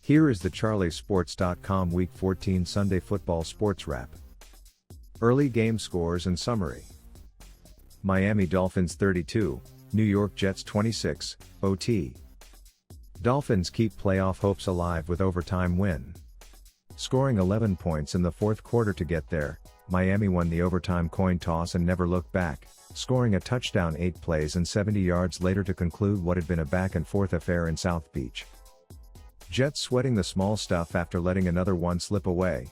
Here is the CharlieSports.com Week 14 Sunday Football Sports Wrap. Early game scores and summary. Miami Dolphins 32, New York Jets 26, OT. Dolphins keep playoff hopes alive with overtime win. Scoring 11 points in the fourth quarter to get there, Miami won the overtime coin toss and never looked back, scoring a touchdown 8 plays and 70 yards later to conclude what had been a back-and-forth affair in South Beach. Jets sweating the small stuff after letting another one slip away.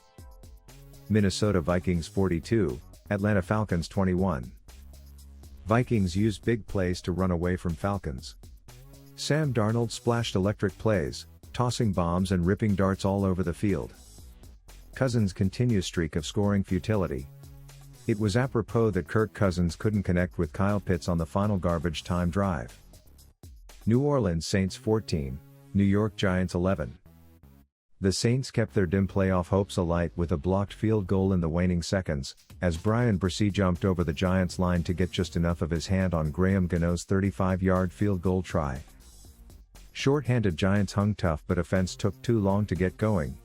Minnesota Vikings 42, Atlanta Falcons 21. Vikings used big plays to run away from Falcons. Sam Darnold splashed electric plays, tossing bombs and ripping darts all over the field. Cousins' continues streak of scoring futility. It was apropos that Kirk Cousins couldn't connect with Kyle Pitts on the final garbage time drive. New Orleans Saints 14, New York Giants 11. The Saints kept their dim playoff hopes alight with a blocked field goal in the waning seconds, as Brian Bresee jumped over the Giants line to get just enough of his hand on Graham Gano's 35-yard field goal try. Short-handed Giants hung tough, but offense took too long to get going.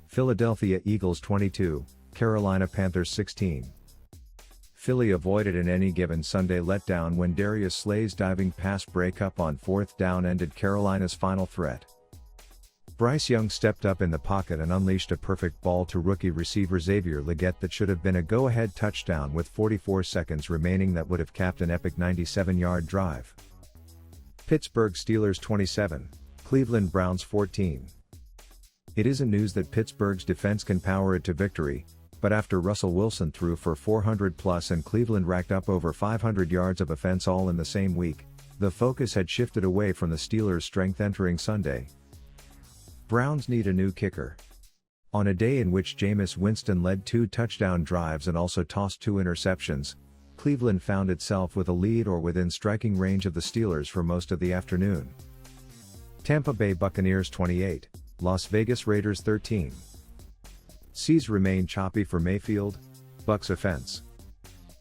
Philadelphia Eagles 22, Carolina Panthers 16. Philly avoided an any given Sunday letdown when Darius Slay's diving pass breakup on fourth down ended Carolina's final threat. Bryce Young stepped up in the pocket and unleashed a perfect ball to rookie receiver Xavier Legette that should have been a go-ahead touchdown with 44 seconds remaining that would have capped an epic 97-yard drive. Pittsburgh Steelers 27, Cleveland Browns 14. It isn't news that Pittsburgh's defense can power it to victory, but after Russell Wilson threw for 400+ and Cleveland racked up over 500 yards of offense all in the same week, the focus had shifted away from the Steelers' strength entering Sunday. Browns need a new kicker. On a day in which Jameis Winston led 2 touchdown drives and also tossed 2 interceptions, Cleveland found itself with a lead or within striking range of the Steelers for most of the afternoon. Tampa Bay Buccaneers 28, Las Vegas Raiders 13. Seas remain choppy for Mayfield, Bucs offense.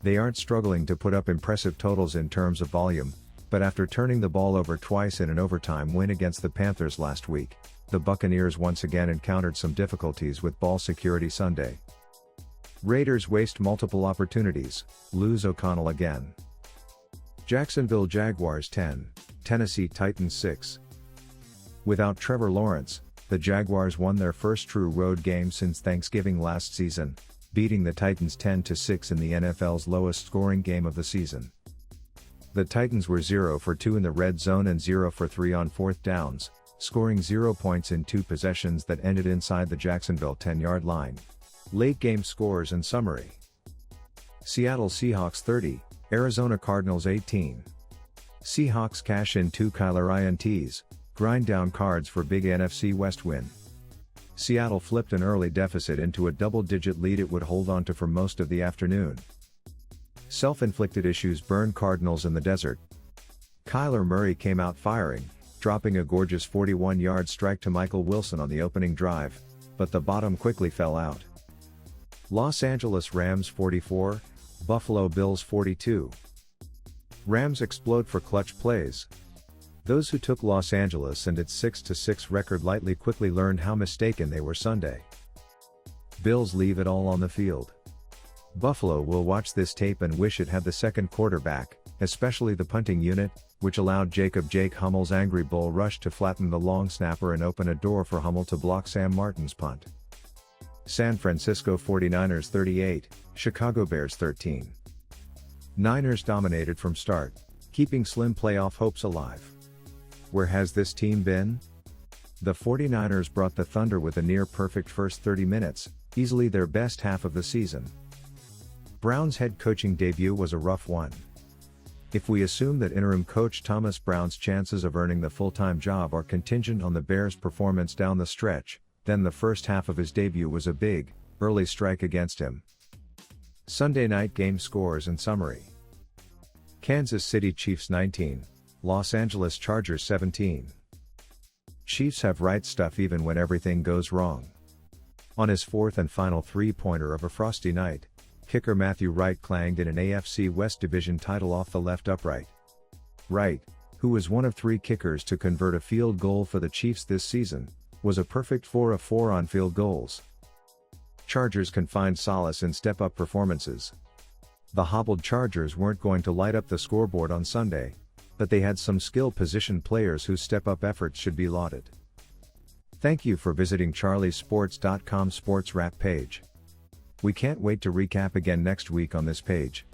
They aren't struggling to put up impressive totals in terms of volume, but after turning the ball over twice in an overtime win against the Panthers last week, the Buccaneers once again encountered some difficulties with ball security Sunday. Raiders waste multiple opportunities, lose O'Connell again. Jacksonville Jaguars 10, Tennessee Titans 6. Without Trevor Lawrence, the Jaguars won their first true road game since Thanksgiving last season, beating the Titans 10-6 in the NFL's lowest scoring game of the season. The Titans were 0 for 2 in the red zone and 0 for 3 on fourth downs, scoring 0 points in 2 possessions that ended inside the Jacksonville 10-yard line. Late game scores and summary. Seattle Seahawks 30, Arizona Cardinals 18. Seahawks cash in 2 Kyler INTs, grind down cards for big NFC West win. Seattle flipped an early deficit into a double-digit lead it would hold on to for most of the afternoon. Self-inflicted issues burn Cardinals in the desert. Kyler Murray came out firing, dropping a gorgeous 41-yard strike to Michael Wilson on the opening drive, but the bottom quickly fell out. Los Angeles Rams 44, Buffalo Bills 42. Rams explode for clutch plays. Those who took Los Angeles and its 6-6 record lightly quickly learned how mistaken they were Sunday. Bills leave it all on the field. Buffalo will watch this tape and wish it had the second quarterback, especially the punting unit, which allowed Jake Hummel's angry bull rush to flatten the long snapper and open a door for Hummel to block Sam Martin's punt. San Francisco 49ers 38, Chicago Bears 13. Niners dominated from start, keeping slim playoff hopes alive. Where has this team been? The 49ers brought the Thunder with a near-perfect first 30 minutes, easily their best half of the season. Brown's head coaching debut was a rough one. If we assume that interim coach Thomas Brown's chances of earning the full-time job are contingent on the Bears' performance down the stretch, then the first half of his debut was a big, early strike against him. Sunday night game scores and summary. Kansas City Chiefs 19, Los Angeles Chargers 17. Chiefs have right stuff even when everything goes wrong. On his fourth and final three-pointer of a frosty night, kicker Matthew Wright clanged in an AFC West Division title off the left upright. Wright, who was one of 3 kickers to convert a field goal for the Chiefs this season, was a perfect 4 of 4 on field goals. Chargers can find solace in step-up performances. The hobbled Chargers weren't going to light up the scoreboard on Sunday, but they had some skill-position players whose step-up efforts should be lauded. Thank you for visiting charliesports.com sports wrap page. We can't wait to recap again next week on this page.